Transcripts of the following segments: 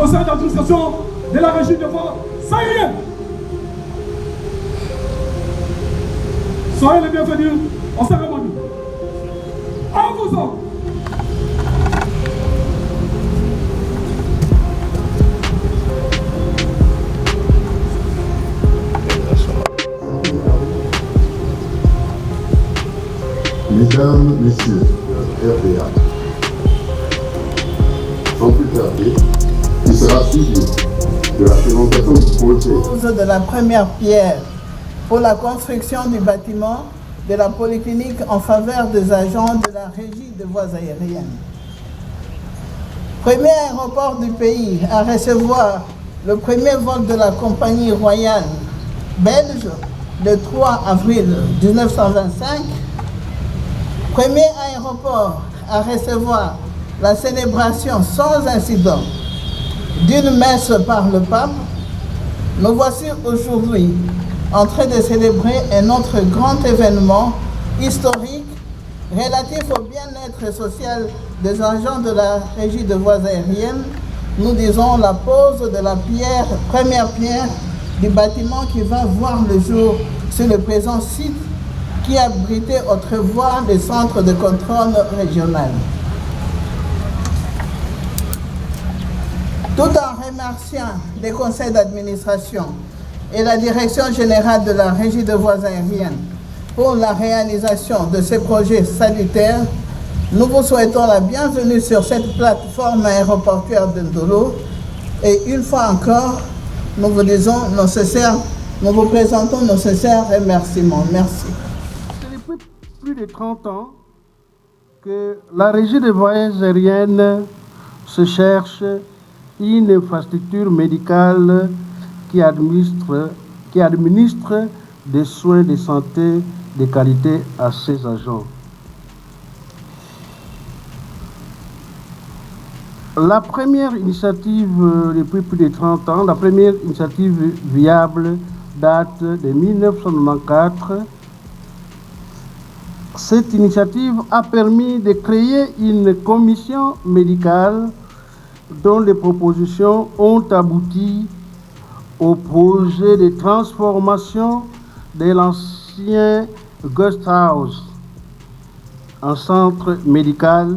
conseil d'administration de la régie de voies aériennes. Soyez les bienvenus en cérémonie. À vous autres. Mesdames, Messieurs, RDA, sans plus tarder, il sera suivi de la présentation du projet de la première pierre pour la construction du bâtiment de la polyclinique en faveur des agents de la régie de voies aériennes. Premier aéroport du pays à recevoir le premier vol de la compagnie royale belge le 3 avril 1925. Premier aéroport à recevoir la célébration sans incident d'une messe par le pape. Nous voici aujourd'hui en train de célébrer un autre grand événement historique relatif au bien-être social des agents de la régie de voies aériennes. Nous disons la pose de la première pierre du bâtiment qui va voir le jour sur le présent site qui abritait autrefois le centre de contrôle régional. Tout en remerciant les conseils d'administration et la direction générale de la régie de voies aériennes pour la réalisation de ces projets salutaires, nous vous souhaitons la bienvenue sur cette plateforme aéroportuaire de Ndolo et une fois encore, nous vous présentons nos sincères remerciements. Merci. Depuis plus de 30 ans que la régie des voies aériennes se cherche une infrastructure médicale qui administre des soins de santé de qualité à ses agents. La première initiative depuis plus de 30 ans, la première initiative viable date de 1994. Cette initiative a permis de créer une commission médicale dont les propositions ont abouti au projet de transformation de l'ancien Guest House en centre médical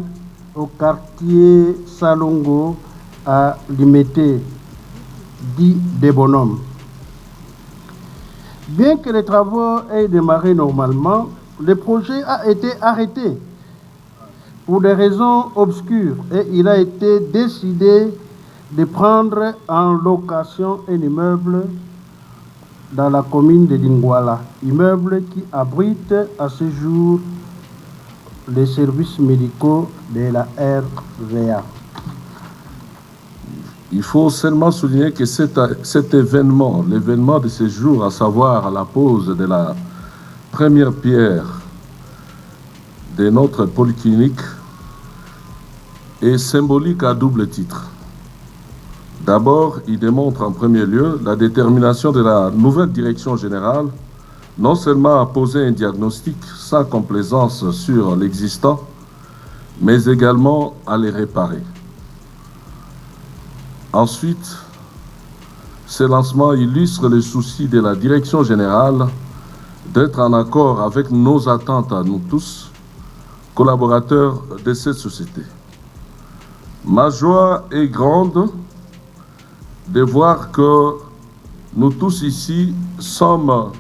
au quartier Salongo à Limete, dit des bonhommes. Bien que les travaux aient démarré normalement, le projet a été arrêté pour des raisons obscures et il a été décidé de prendre en location un immeuble dans la commune de Lingwala, immeuble qui abrite à ce jour les services médicaux de la RVA. Il faut seulement souligner que cet événement, l'événement de ce jour, à savoir la pose de la première pierre de notre polyclinique, est symbolique à double titre. D'abord, il démontre en premier lieu la détermination de la nouvelle direction générale, non seulement à poser un diagnostic sans complaisance sur l'existant, mais également à les réparer. Ensuite, ce lancement illustre le souci de la direction générale d'être en accord avec nos attentes à nous tous, collaborateurs de cette société. Ma joie est grande de voir que nous tous ici sommes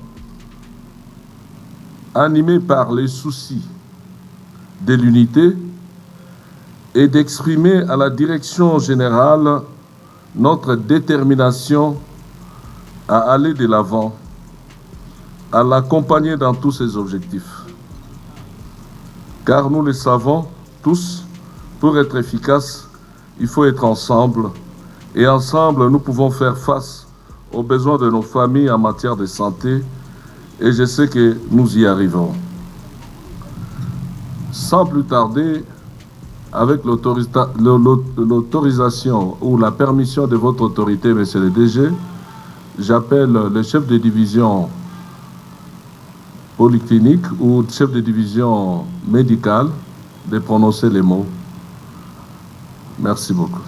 animés par les soucis de l'unité et d'exprimer à la direction générale notre détermination à aller de l'avant, à l'accompagner dans tous ses objectifs. Car nous le savons tous, pour être efficace, il faut être ensemble. Et ensemble, nous pouvons faire face aux besoins de nos familles en matière de santé. Et je sais que nous y arriverons. Sans plus tarder, avec l'autorisation ou la permission de votre autorité, Monsieur le DG, j'appelle le chef de division polyclinique ou chef de division médicale de prononcer les mots. Merci beaucoup.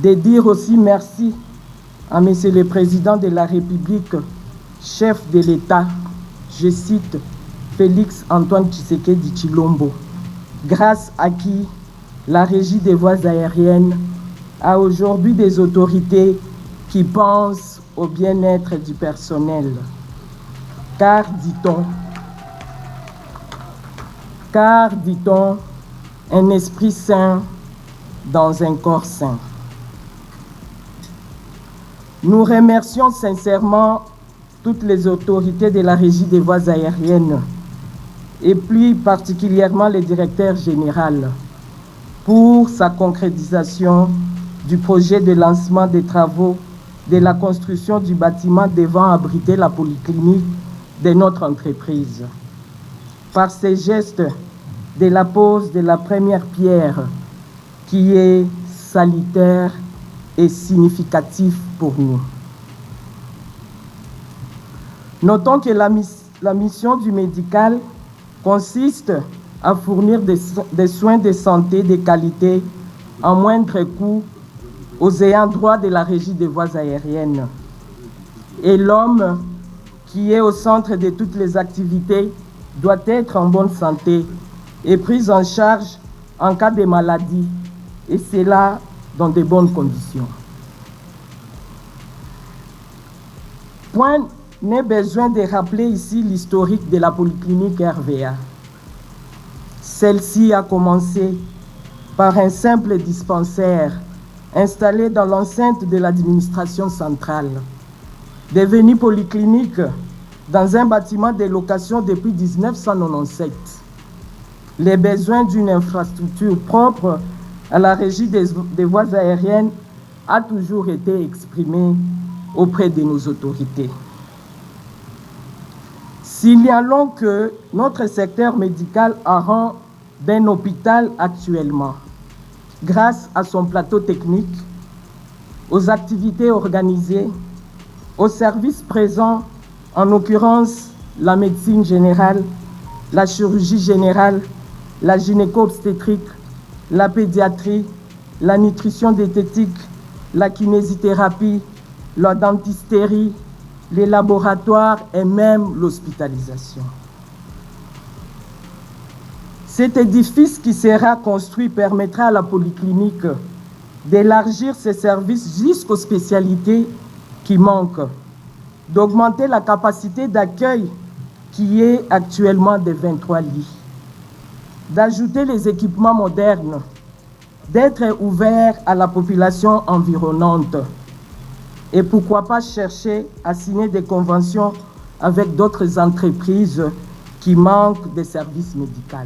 de dire aussi merci à Monsieur le Président de la République, chef de l'État, je cite, Félix Antoine Tshisekedi Tshilombo, grâce à qui la Régie des voies aériennes a aujourd'hui des autorités qui pensent au bien-être du personnel. Car, dit-on, un esprit sain dans un corps sain. Nous remercions sincèrement toutes les autorités de la Régie des voies aériennes et plus particulièrement le directeur général pour sa concrétisation du projet de lancement des travaux de la construction du bâtiment devant abriter la polyclinique de notre entreprise. Par ces gestes de la pose de la première pierre qui est salutaire et significatif pour nous. Notons que la mission du médical consiste à fournir des soins de santé de qualité en moindre coût aux ayants droit de la Régie des voies aériennes. Et l'homme qui est au centre de toutes les activités doit être en bonne santé et pris en charge en cas de maladie, et cela dans de bonnes conditions. Point n'est besoin de rappeler ici l'historique de la polyclinique RVA. Celle-ci a commencé par un simple dispensaire installé dans l'enceinte de l'administration centrale, devenu polyclinique dans un bâtiment de location depuis 1997. Les besoins d'une infrastructure propre à la Régie des voies aériennes a toujours été exprimé auprès de nos autorités. Signalons que notre secteur médical a rang d'un hôpital actuellement, grâce à son plateau technique, aux activités organisées, aux services présents, en l'occurrence la médecine générale, la chirurgie générale, la gynéco-obstétrique, la pédiatrie, la nutrition diététique, la kinésithérapie, la dentisterie, les laboratoires et même l'hospitalisation. Cet édifice qui sera construit permettra à la polyclinique d'élargir ses services jusqu'aux spécialités qui manquent, d'augmenter la capacité d'accueil qui est actuellement de 23 lits, d'ajouter les équipements modernes, d'être ouvert à la population environnante et pourquoi pas chercher à signer des conventions avec d'autres entreprises qui manquent de services médicaux.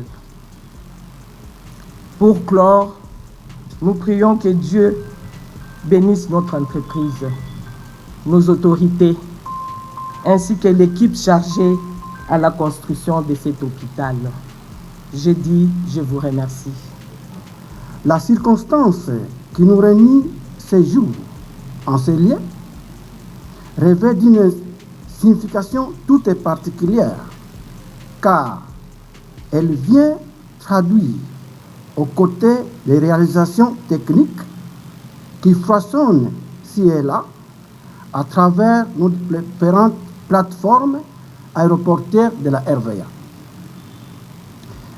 Pour clore, nous prions que Dieu bénisse notre entreprise, nos autorités, ainsi que l'équipe chargée à la construction de cet hôpital. Je dis, je vous remercie. La circonstance qui nous réunit ces jours en ces lieux revêt d'une signification toute particulière, car elle vient traduire aux côtés des réalisations techniques qui foisonnent ci et là à travers nos différentes plateformes aéroportuaires de la RVA.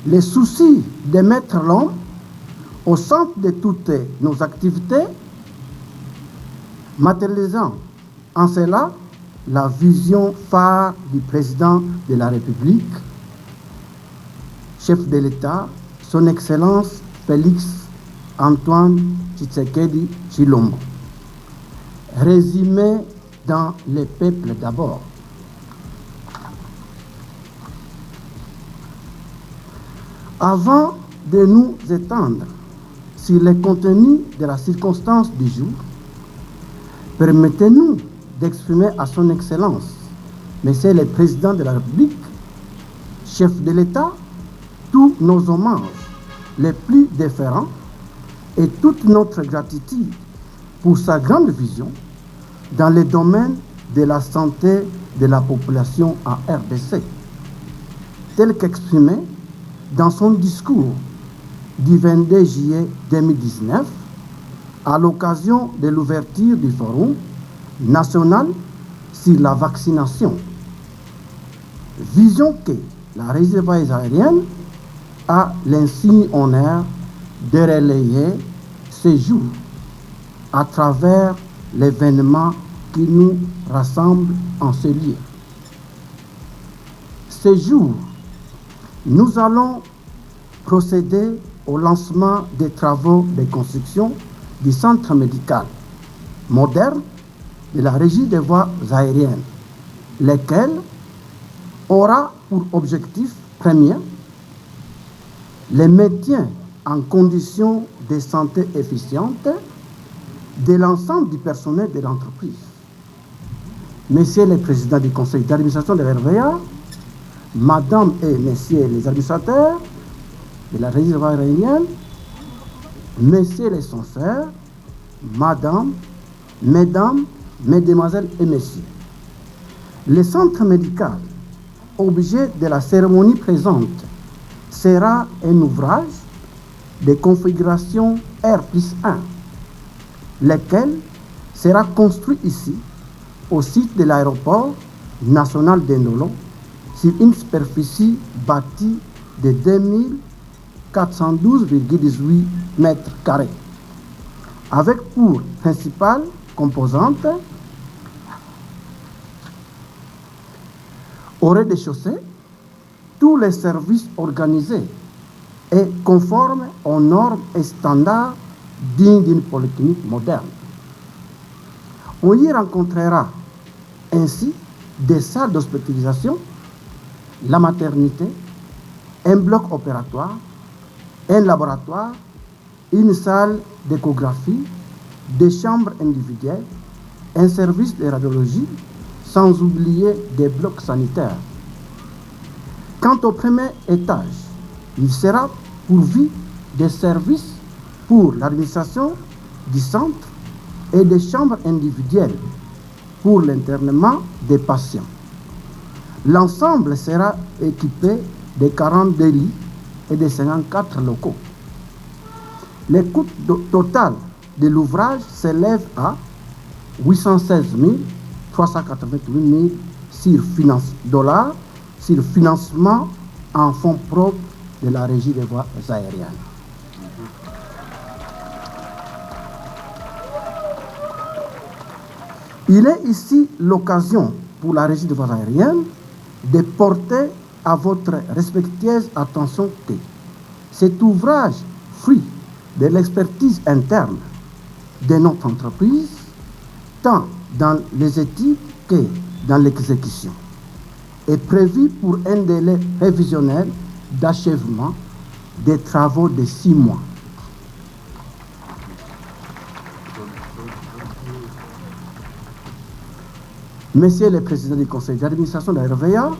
Les soucis de mettre l'homme au centre de toutes nos activités, matérialisant en cela la vision phare du président de la République, chef de l'État, son Excellence Félix Antoine Tshisekedi Tshilombo. Résumé dans les peuples d'abord. Avant de nous étendre sur les contenus de la circonstance du jour, permettez-nous d'exprimer à son Excellence, Monsieur le Président de la République, chef de l'État, tous nos hommages les plus déférents et toute notre gratitude pour sa grande vision dans le domaine de la santé de la population en RDC, tel qu'exprimé dans son discours du 22 juillet 2019 à l'occasion de l'ouverture du Forum national sur la vaccination. Vision que la Régie des voies aériennes a l'insigne honneur de relayer ce jour à travers l'événement qui nous rassemble en ce lieu. Ce jour, nous allons procéder au lancement des travaux de construction du centre médical moderne de la Régie des voies aériennes, lequel aura pour objectif premier le maintien en conditions de santé efficientes de l'ensemble du personnel de l'entreprise. Messieurs les présidents du conseil d'administration de la RVA, Madame et Messieurs les administrateurs de la Régie des voies aériennes, Messieurs les censeurs, Madame, Mesdames, Mesdemoiselles et Messieurs, le centre médical, objet de la cérémonie présente, sera un ouvrage de configuration R+1, lequel sera construit ici, au site de l'aéroport national de Ndolo, sur une superficie bâtie de 2412,18 mètres carrés, avec pour principale composante au rez-de-chaussée tous les services organisés et conformes aux normes et standards dignes d'une polyclinique moderne. On y rencontrera ainsi des salles d'hospitalisation, la maternité, un bloc opératoire, un laboratoire, une salle d'échographie, des chambres individuelles, un service de radiologie, sans oublier des blocs sanitaires. Quant au premier étage, il sera pourvu de services pour l'administration du centre et des chambres individuelles pour l'internement des patients. L'ensemble sera équipé de 42 lits et de 54 locaux. Le coût total de l'ouvrage s'élève à 816 388 000 dollars sur financement en fonds propres de la Régie des voies aériennes. Il est ici l'occasion pour la Régie des voies aériennes de porter à votre respectueuse attention que cet ouvrage, fruit de l'expertise interne de notre entreprise, tant dans les études que dans l'exécution, est prévu pour un délai prévisionnel d'achèvement des travaux de 6 mois. Messieurs les présidents du conseil d'administration de la RVA,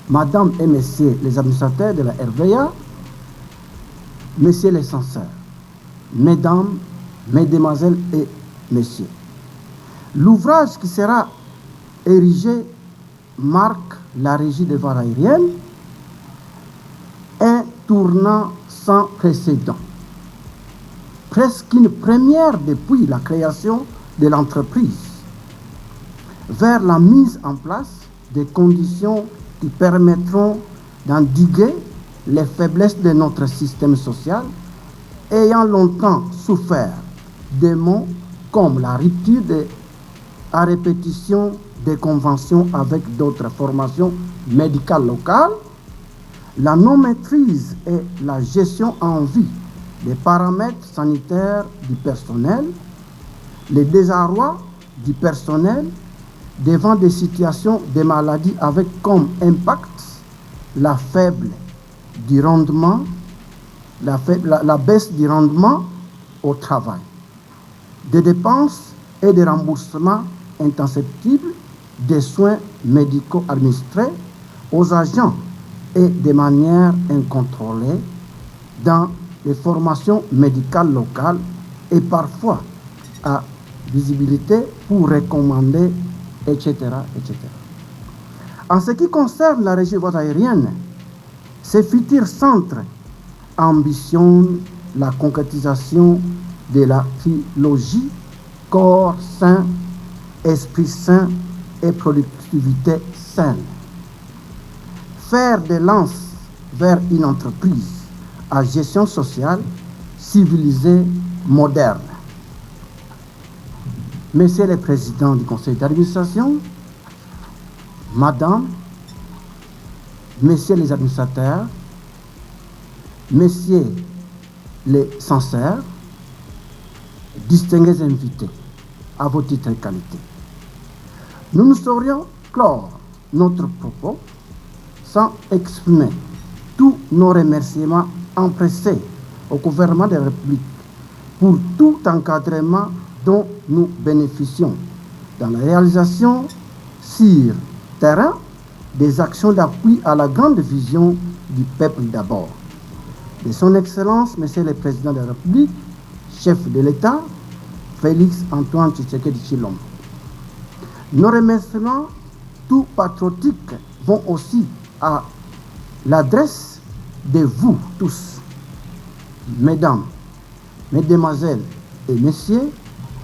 Madame et Messieurs les administrateurs de la RVA, Messieurs les censeurs, Mesdames, Mesdemoiselles et Messieurs, l'ouvrage qui sera érigé marque la Régie des voies aériennes, un tournant sans précédent, presque une première depuis la création de l'entreprise, vers la mise en place des conditions qui permettront d'endiguer les faiblesses de notre système social, ayant longtemps souffert de maux comme la rupture à répétition des conventions avec d'autres formations médicales locales, la non-maîtrise et la gestion en vue des paramètres sanitaires du personnel, le désarroi du personnel devant des situations de maladie avec comme impact la faible du rendement, la baisse du rendement au travail, des dépenses et des remboursements insusceptibles des soins médicaux administrés aux agents et de manière incontrôlée dans les formations médicales locales et parfois à visibilité pour recommander, etc., etc. En ce qui concerne la Régie des voies aériennes, ce futur centre ambitionne la concrétisation de la trilogie corps sain, esprit sain et productivité saine. Faire des lances vers une entreprise à gestion sociale civilisée, moderne. Monsieur le Président du Conseil d'administration, Madame, Messieurs les administrateurs, Messieurs les censeurs, distingués invités, à vos titres et qualités. Nous ne saurions clore notre propos sans exprimer tous nos remerciements empressés au gouvernement de la République pour tout encadrement dont nous bénéficions dans la réalisation sur terrain des actions d'appui à la grande vision du peuple d'abord. De son Excellence, Monsieur le Président de la République, chef de l'État, Félix Antoine Tshisekedi Tshilombo. Nos remerciements tout patriotiques vont aussi à l'adresse de vous tous, Mesdames, Mesdemoiselles et Messieurs,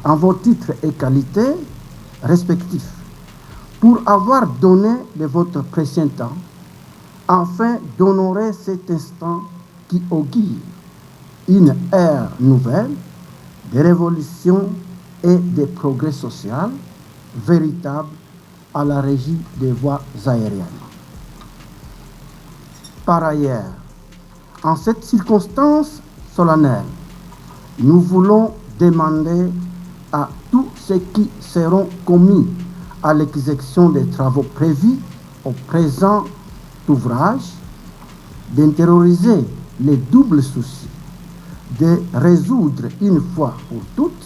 en vos titres et qualités respectifs, pour avoir donné de votre précieux temps, afin d'honorer cet instant qui augure une ère nouvelle de révolution et de progrès social véritable à la régie des voies aériennes. Par ailleurs, en cette circonstance solennelle, nous voulons demander à tous ceux qui seront commis à l'exécution des travaux prévus au présent ouvrage d'intérioriser les doubles soucis, de résoudre une fois pour toutes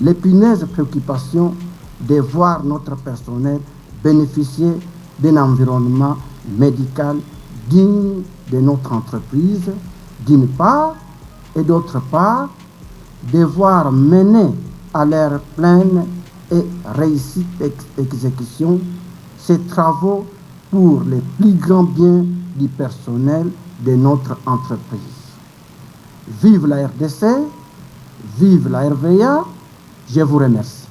l'épineuse préoccupation de voir notre personnel bénéficier d'un environnement médical digne de notre entreprise, d'une part, et d'autre part, de voir mener à leur pleine et réussie exécution ces travaux pour le plus grand bien du personnel de notre entreprise. Vive la RDC, vive la RVA, je vous remercie.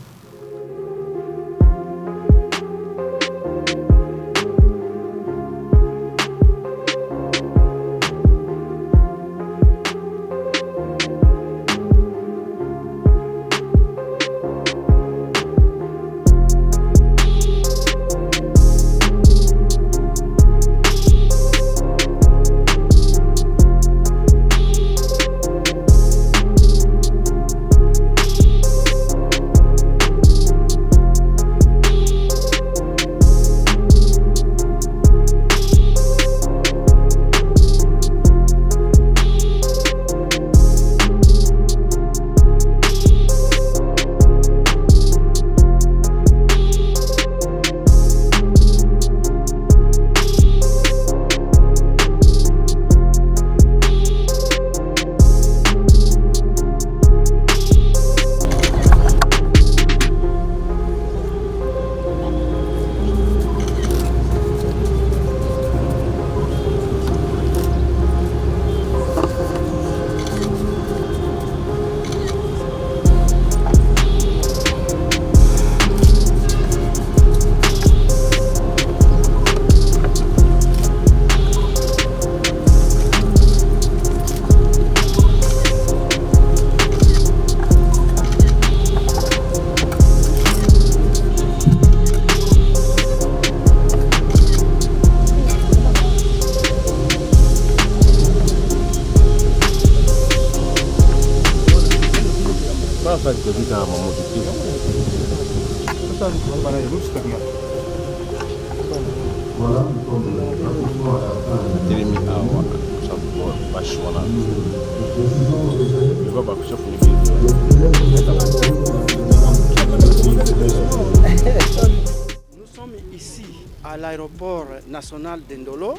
Nous sommes ici à l'aéroport national d'Indolo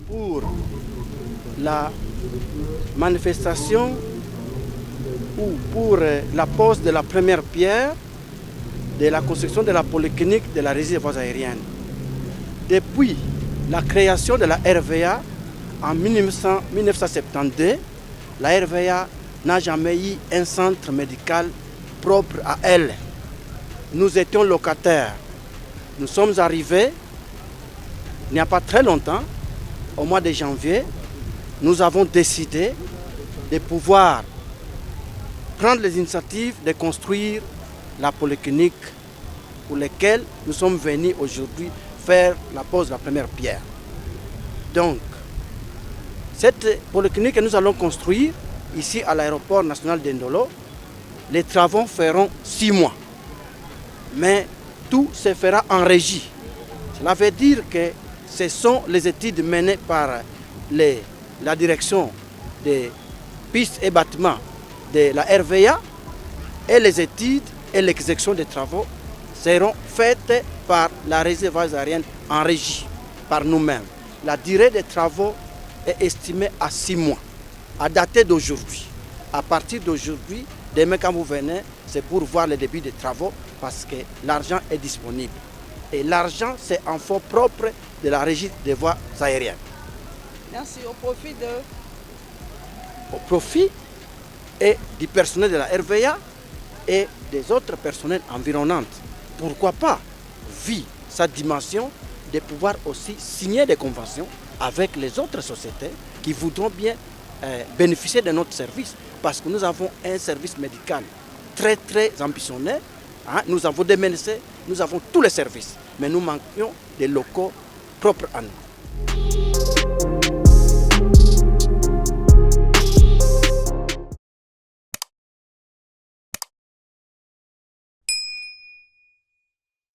pour la manifestation ou pour la pose de la première pierre de la construction de la polyclinique de la régie des voies aériennes. Depuis la création de la RVA en 1972, la RVA n'a jamais eu un centre médical propre à elle. Nous étions locataires. Nous sommes arrivés il n'y a pas très longtemps, au mois de janvier. Nous avons décidé de pouvoir prendre les initiatives de construire la polyclinique pour laquelle nous sommes venus aujourd'hui faire la pose de la première pierre. Donc, cette polyclinique que nous allons construire ici à l'aéroport national d'Indolo, les travaux feront 6 mois. Mais tout se fera en régie. Cela veut dire que ce sont les études menées par la direction des pistes et bâtiments de la RVA et les études et l'exécution des travaux seront faites par la réserve aérienne en régie, par nous-mêmes. La durée des travaux est estimée à 6 mois, à dater d'aujourd'hui. À partir d'aujourd'hui, demain quand vous venez, c'est pour voir le début des travaux parce que l'argent est disponible. Et l'argent, c'est en fonds propre de la régie des voies aériennes. Merci. Au profit de... Au profit et du personnel de la RVA et des autres personnels environnants. Pourquoi pas, vu sa dimension, de pouvoir aussi signer des conventions avec les autres sociétés qui voudront bien bénéficier de notre service. Parce que nous avons un service médical très ambitionné. Hein? Nous avons des médecins, nous avons tous les services. Mais nous manquions des locaux propres à nous.